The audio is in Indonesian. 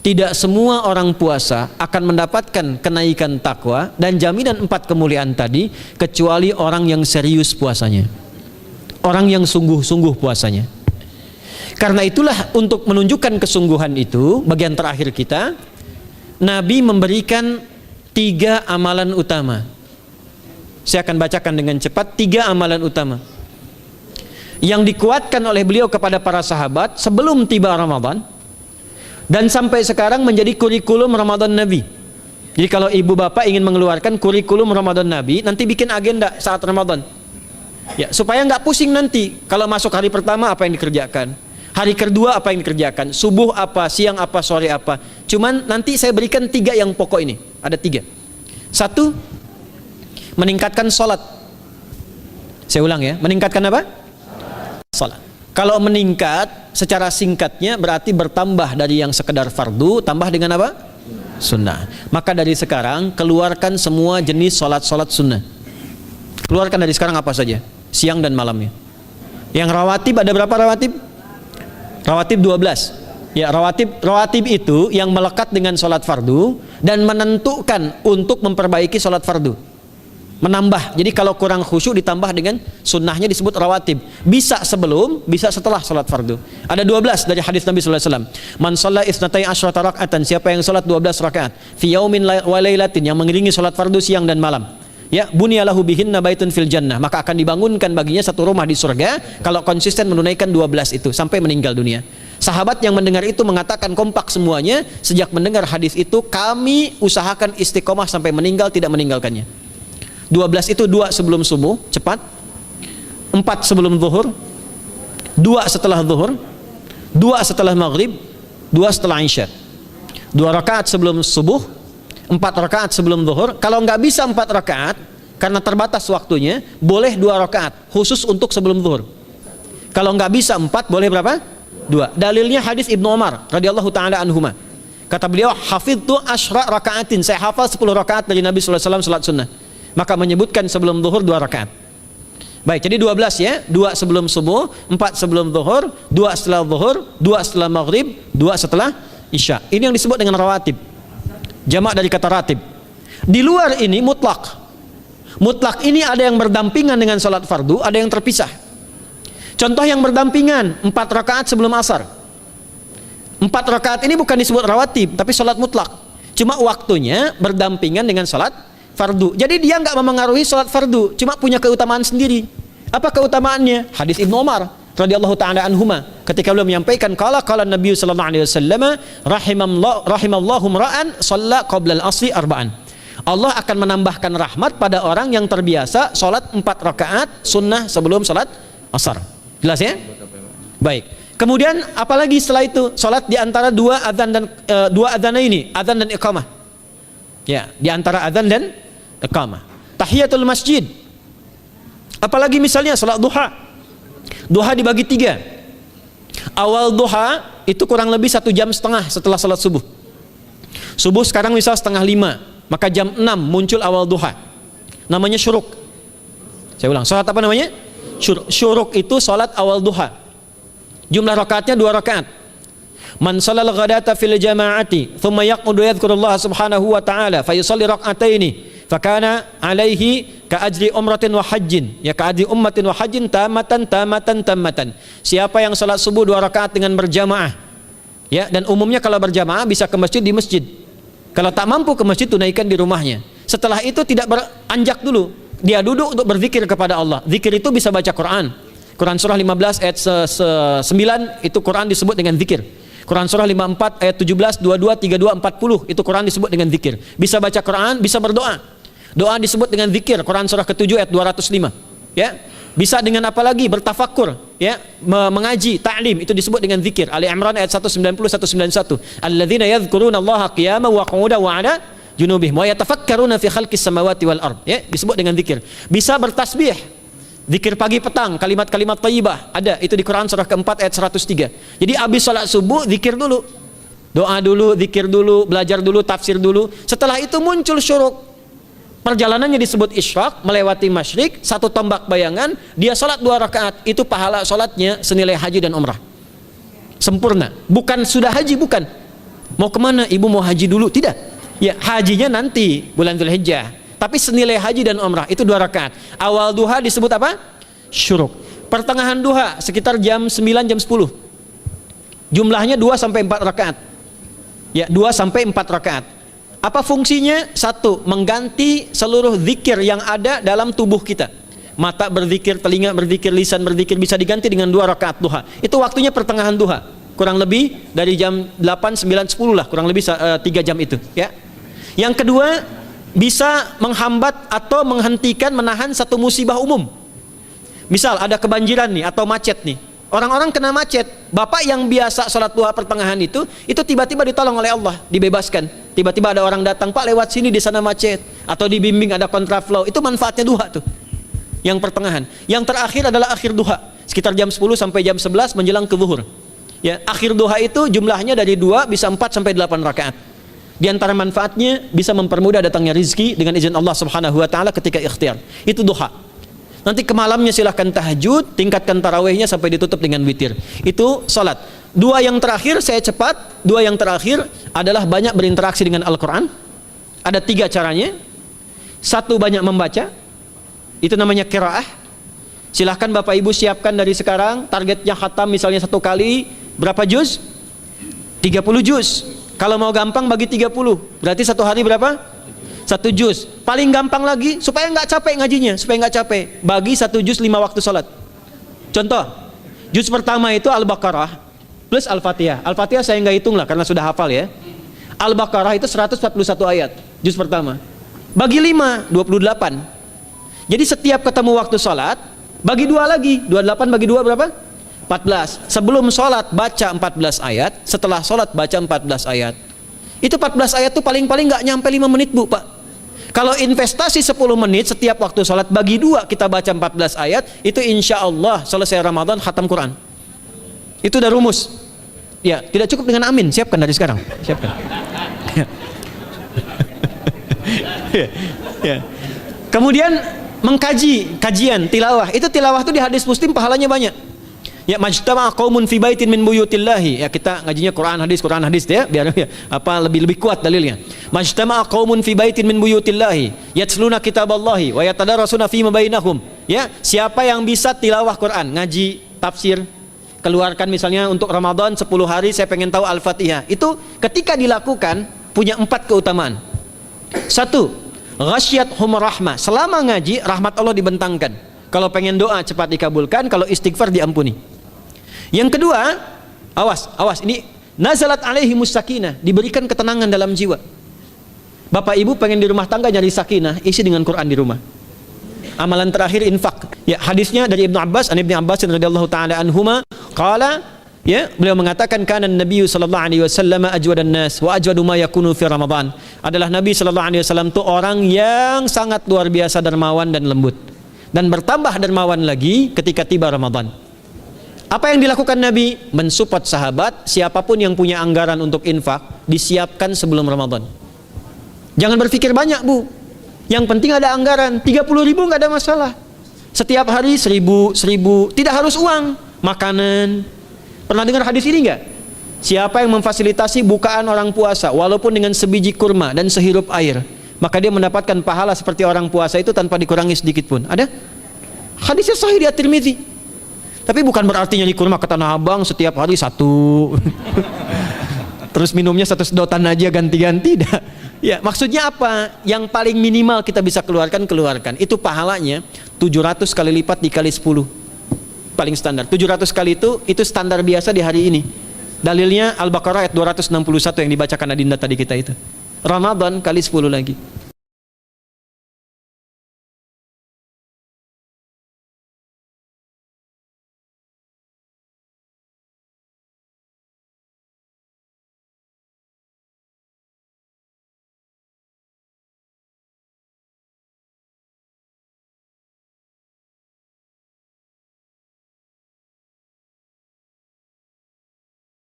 tidak semua orang puasa akan mendapatkan kenaikan takwa dan jaminan 4 kemuliaan tadi kecuali orang yang serius puasanya, orang yang sungguh-sungguh puasanya. Karena itulah, untuk menunjukkan kesungguhan itu, bagian terakhir kita, Nabi memberikan 3 amalan utama. Saya akan bacakan dengan cepat 3 amalan utama yang dikuatkan oleh beliau kepada para sahabat sebelum tiba Ramadan, dan sampai sekarang menjadi kurikulum Ramadan Nabi. Jadi kalau ibu bapak ingin mengeluarkan kurikulum Ramadan Nabi, nanti bikin agenda saat Ramadan, ya, supaya nggak pusing nanti kalau masuk hari pertama apa yang dikerjakan, hari kedua apa yang dikerjakan, subuh apa, siang apa, sore apa. Cuman nanti saya berikan 3 yang pokok ini. Ada 3. 1, meningkatkan sholat. Saya ulang ya, meningkatkan apa? Sholat. Kalau meningkat secara singkatnya berarti bertambah dari yang sekedar fardu, tambah dengan apa? Sunnah. Maka dari sekarang keluarkan semua jenis sholat-sholat sunnah. Keluarkan dari sekarang apa saja, siang dan malamnya. Yang rawatib, ada berapa rawatib? Rawatib 12. Ya, rawatib itu yang melekat dengan sholat fardu dan menentukan untuk memperbaiki sholat fardu. Menambah, jadi kalau kurang khusyuk ditambah dengan sunnahnya disebut rawatib. Bisa sebelum, bisa setelah sholat fardu. Ada 12 dari hadis Nabi SAW. Man shalla isnatai asyrata rak'atan, siapa yang sholat 12 rakaat fi yaumin wa lailatin, yang mengiringi sholat fardu siang dan malam, ya, bunyalahu bihinna baitun fil jannah, maka akan dibangunkan baginya satu rumah di surga kalau konsisten menunaikan 12 itu sampai meninggal dunia. Sahabat yang mendengar itu mengatakan kompak semuanya, sejak mendengar hadis itu kami usahakan istiqomah sampai meninggal tidak meninggalkannya. 12 itu 2 sebelum subuh, cepat. 4 sebelum zuhur, 2 setelah zuhur, 2 setelah maghrib, 2 setelah isya. 2 rakaat sebelum subuh, 4 rakaat sebelum zuhur. Kalau nggak bisa 4 rakaat karena terbatas waktunya, boleh 2 rakaat khusus untuk sebelum zuhur. Kalau nggak bisa 4, boleh berapa? 2. Dalilnya hadis Ibnu Umar radhiyallahu taala anhuma. Kata beliau, hafidtu asyra rakaatin, saya hafal 10 rakaat dari Nabi sallallahu alaihi wasallam salat sunnah. Maka menyebutkan sebelum zuhur 2 rakaat. Baik, jadi 12 ya, 2 sebelum subuh, 4 sebelum zuhur, 2 setelah zuhur, 2 setelah maghrib, 2 setelah isya. Ini yang disebut dengan rawatib. Jamak dari kata ratib. Di luar ini mutlak. Mutlak ini ada yang berdampingan dengan salat fardu, ada yang terpisah. Contoh yang berdampingan, 4 rakaat sebelum asar. 4 rakaat ini bukan disebut rawatib, tapi salat mutlak. Cuma waktunya berdampingan dengan salat fardu. Jadi dia nggak memengaruhi sholat fardu, cuma punya keutamaan sendiri. Apa keutamaannya? Hadis Ibnu Umar radhiyallahu taala anhuma, ketika beliau menyampaikan qala Nabi sallallahu alaihi wasallam, rahimallahu ra'an shalla qabla al-asri arba'an. Allah akan menambahkan rahmat pada orang yang terbiasa sholat 4 rakaat sunnah sebelum sholat asar. Jelas ya? Baik. Kemudian apalagi setelah itu? Sholat di antara 2 adzan dan 2 adzan ini, adzan dan iqamah. Ya, di antara adzan dan iqamah. Tahiyatul masjid. Apalagi misalnya salat duha. Duha dibagi 3. Awal duha itu kurang lebih 1,5 jam setelah salat subuh. Subuh sekarang misal 4:30, maka jam 6 muncul awal duha. Namanya syuruk. Saya ulang, salat apa namanya? Syuruk. Syuruk itu salat awal duha. Jumlah rakaatnya 2 rakaat. Man shalal ghadata fil jama'ati thumma yaqudu yadhkurullah subhanahu wa ta'ala fa yusalli rak'ataini fakana alaihi ka ajri umratin wa hajjin, ya ka ajri ummatin wa hajjin tamatan. Siapa yang salat subuh 2 rakaat dengan berjamaah, ya, dan umumnya kalau berjamaah bisa ke masjid di masjid. Kalau tak mampu ke masjid, tunaikan di rumahnya. Setelah itu tidak beranjak dulu, dia duduk untuk berzikir kepada Allah. Zikir itu bisa baca Quran. Quran surah 15 ayat 9 itu Quran disebut dengan zikir. Quran surah 54 ayat 17, 22, 32, 40 itu Quran disebut dengan zikir. Bisa baca Quran, bisa berdoa. Doa disebut dengan zikir. Quran surah ke-7 ayat 205. Ya. Bisa dengan apa lagi? Bertafakur, ya, mengaji, ta'lim, itu disebut dengan zikir. Ali Imran ayat 190 191. Alladzina yadhkuruna Allaha qiyaman wa qu'udan wa 'ala junubihim wa yatafakkaruna fi khalqis samawati wal ard. Ya, disebut dengan zikir. Bisa bertasbih. Zikir pagi petang, kalimat-kalimat thayyibah, ada itu di Quran surah ke-4 ayat 103. Jadi habis salat subuh zikir dulu. Doa dulu, zikir dulu, belajar dulu, tafsir dulu. Setelah itu muncul syuruk. Perjalanannya disebut isyraq, melewati masyrik, 1 tombak bayangan, dia salat 2 rakaat, itu pahala salatnya senilai haji dan umrah. Sempurna. Bukan sudah haji, bukan. Mau kemana? Ibu mau haji dulu? Tidak. Ya, hajinya nanti bulan Dzulhijjah. Tapi senilai haji dan umrah itu 2 rakaat. Awal duha disebut apa? Syuruk. Pertengahan duha sekitar jam 9 jam 10. Jumlahnya 2 sampai 4 rakaat. Ya, 2 sampai 4 rakaat. Apa fungsinya? 1, mengganti seluruh zikir yang ada dalam tubuh kita. Mata berzikir, telinga berzikir, lisan berzikir, bisa diganti dengan 2 rakaat duha. Itu waktunya pertengahan duha. Kurang lebih dari jam 8, 9, 10 lah, kurang lebih 3 jam itu, ya. Yang kedua, bisa menghambat atau menghentikan, menahan satu musibah umum. Misal ada kebanjiran nih atau macet nih. Orang-orang kena macet. Bapak yang biasa sholat duha pertengahan itu tiba-tiba ditolong oleh Allah, dibebaskan. Tiba-tiba ada orang datang, Pak lewat sini, di sana macet. Atau dibimbing ada kontraflow. Itu manfaatnya duha tuh. Yang pertengahan. Yang terakhir adalah akhir duha. Sekitar jam 10 sampai jam 11 menjelang ke zuhur. Ya, akhir duha itu jumlahnya dari 2 bisa 4 sampai 8 rakaat. Di antara manfaatnya bisa mempermudah datangnya rizki dengan izin Allah Subhanahu wa taala ketika ikhtiar. Itu duha. Nanti ke malamnya silahkan tahajud, tingkatkan tarawihnya sampai ditutup dengan witir. Itu salat. 2 yang terakhir saya cepat. 2 yang terakhir adalah banyak berinteraksi dengan Al-Qur'an. Ada 3 caranya. 1, banyak membaca. Itu namanya qiraah. Silahkan Bapak Ibu siapkan dari sekarang, targetnya khatam misalnya 1 kali berapa juz? 30 juz. Kalau mau gampang bagi 30, berarti 1 hari berapa? 1 juz. Paling gampang lagi, supaya nggak capek ngajinya, supaya nggak capek, bagi 1 juz 5 waktu salat. Contoh, juz pertama itu Al-Baqarah plus Al-Fatihah. Al-Fatihah saya nggak hitung lah karena sudah hafal ya. Al-Baqarah itu 141 ayat, juz pertama. Bagi 5, 28. Jadi setiap ketemu waktu salat, bagi 2 lagi, 28 bagi 2 berapa? 14. Sebelum sholat baca 14 ayat, setelah sholat baca 14 ayat. Itu 14 ayat tuh paling-paling nggak nyampe 5 menit Bu, Pak. Kalau investasi 10 menit setiap waktu sholat, bagi 2 kita baca 14 ayat, itu insya Allah selesai Ramadan khatam Quran. Itu udah rumus. Ya, tidak cukup dengan amin, siapkan dari sekarang. Siapkan. Ya. Kemudian mengkaji, kajian, tilawah. Itu tilawah itu di hadis Muslim pahalanya banyak. Ya, majtama'a qaumun fi baitin min buyutillahi. Ya, kita ngajinya Quran hadis ya, biar ya, lebih kuat dalilnya. Majtama'a qaumun fi baitin min buyutillahi yatsluna kitaballahi wa yatadarasuna fima bainahum. Ya, siapa yang bisa tilawah Quran, ngaji, tafsir, keluarkan misalnya untuk Ramadan 10 hari saya pengen tahu Al-Fatihah. Itu ketika dilakukan punya 4 keutamaan. 1, ghasyiyatuhum rahmah. Selama ngaji rahmat Allah dibentangkan. Kalau pengen doa cepat dikabulkan, kalau istighfar diampuni. Yang kedua, awas ini nazalat alaihimus sakinah, diberikan ketenangan dalam jiwa. Bapak Ibu pengen di rumah tangga nyari sakinah, isi dengan Quran di rumah. Amalan terakhir infak. Ya, hadisnya dari Ibnu Abbas, Ibnu Abbas radhiyallahu taala anhuma, qala, ya, beliau mengatakan kana Nabi sallallahu alaihi wasallam ajwadan nas wa ajwadu ma yakunu fi Ramadan. Adalah Nabi sallallahu alaihi wasallam itu orang yang sangat luar biasa dermawan dan lembut. Dan bertambah dermawan lagi ketika tiba Ramadan. Apa yang dilakukan Nabi? Mensupport sahabat, siapapun yang punya anggaran untuk infak, disiapkan sebelum Ramadan. Jangan berpikir banyak Bu. Yang penting ada anggaran, 30.000 nggak ada masalah. Setiap hari 1.000, tidak harus uang, makanan. Pernah dengar hadis ini nggak? Siapa yang memfasilitasi bukaan orang puasa, walaupun dengan sebiji kurma dan sehirup air, maka dia mendapatkan pahala seperti orang puasa itu tanpa dikurangi sedikit pun. Ada? Hadisnya sahih di At-Tirmidzi. Tapi bukan berarti nyari kurma ke Tanah Abang setiap hari 1. Terus minumnya 1 sedotan aja ganti-ganti. Ya, maksudnya apa? Yang paling minimal kita bisa keluarkan. Itu pahalanya 700 kali lipat dikali 10. Paling standar. 700 kali itu standar biasa di hari ini. Dalilnya Al-Baqarah ayat 261 yang dibacakan Adinda tadi kita itu. Ramadan kali 10 lagi.